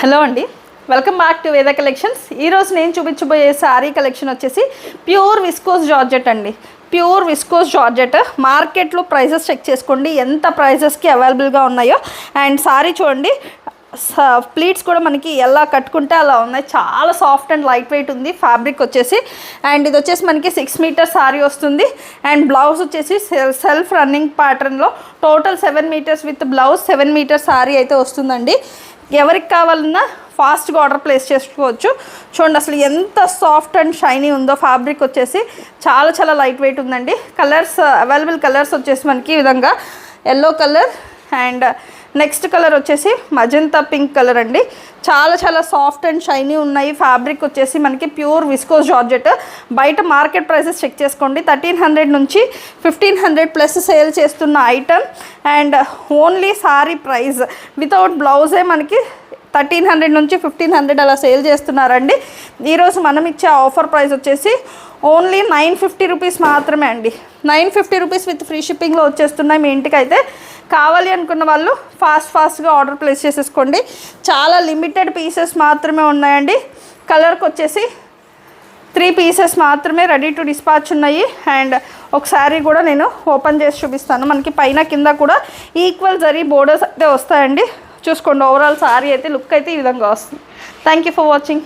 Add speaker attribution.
Speaker 1: Hello అండి, welcome back to వేద collections. ఈరోజు నేను చూపించబోయే శారీ కలెక్షన్ వచ్చేసి ప్యూర్ విస్కోస్ జార్జెట్ అండి. ప్యూర్ విస్కోస్ జార్జెట్ మార్కెట్లో ప్రైజెస్ చెక్ చేసుకోండి, ఎంత ప్రైజెస్కి అవైలబుల్గా ఉన్నాయో. అండ్ శారీ చూడండి, ప్లీట్స్ కూడా మనకి ఎలా కట్టుకుంటే అలా ఉన్నాయి. చాలా సాఫ్ట్ అండ్ లైట్ వెయిట్ ఉంది ఫ్యాబ్రిక్ వచ్చేసి. అండ్ ఇది వచ్చేసి మనకి 6 మీటర్స్ శారీ వస్తుంది. అండ్ బ్లౌజ్ వచ్చేసి సెల్ఫ్ రన్నింగ్ ప్యాటర్న్లో total 7 metres with blouse 7 metres sari అయితే వస్తుందండి. ఎవరికి కావాలన్నా ఫాస్ట్గా ఆర్డర్ ప్లేస్ చేసుకోవచ్చు. చూడండి అసలు ఎంత సాఫ్ట్ అండ్ షైనీ ఉందో. ఫ్యాబ్రిక్ వచ్చేసి చాలా చాలా లైట్ వెయిట్ ఉందండి. కలర్స్ అవైలబుల్ కలర్స్ వచ్చేసి మనకి ఈ విధంగా yellow colour and next colour వచ్చేసి మజంతా పింక్ కలర్ అండి. చాలా చాలా సాఫ్ట్ అండ్ షైనీ ఉన్నాయి. ఫ్యాబ్రిక్ వచ్చేసి మనకి ప్యూర్ విస్కోస్ జార్జెట్. బయట మార్కెట్ ప్రైసెస్ చెక్ చేసుకోండి, 1300 నుంచి 1500 ప్లస్ సేల్ చేస్తున్న item. And only sari price without బ్లౌజే మనకి 1300 నుంచి 1500 అలా సేల్ చేస్తున్నారండి. ఈరోజు మనం ఇచ్చే ఆఫర్ ప్రైస్ వచ్చేసి ఓన్లీ 950 రూపీస్ మాత్రమే అండి. 950 రూపీస్ విత్ ఫ్రీ షిప్పింగ్లో వచ్చేస్తున్నాయి మీ ఇంటికి. అయితే కావాలి అనుకున్న వాళ్ళు ఫాస్ట్గా ఆర్డర్ ప్లేస్ చేసేసుకోండి. చాలా లిమిటెడ్ పీసెస్ మాత్రమే ఉన్నాయండి. కలర్కి వచ్చేసి 3 పీసెస్ మాత్రమే రెడీ టు డిస్పాచ్ ఉన్నాయి. అండ్ ఒకసారి కూడా నేను ఓపెన్ చేసి చూపిస్తాను. మనకి పైన కింద కూడా ఈక్వల్ జరీ బోర్డర్స్ అయితే వస్తాయండి. చూసుకోండి, ఓవరాల్ సారీ అయితే లుక్ అయితే ఈ విధంగా వస్తుంది. Thank you for watching.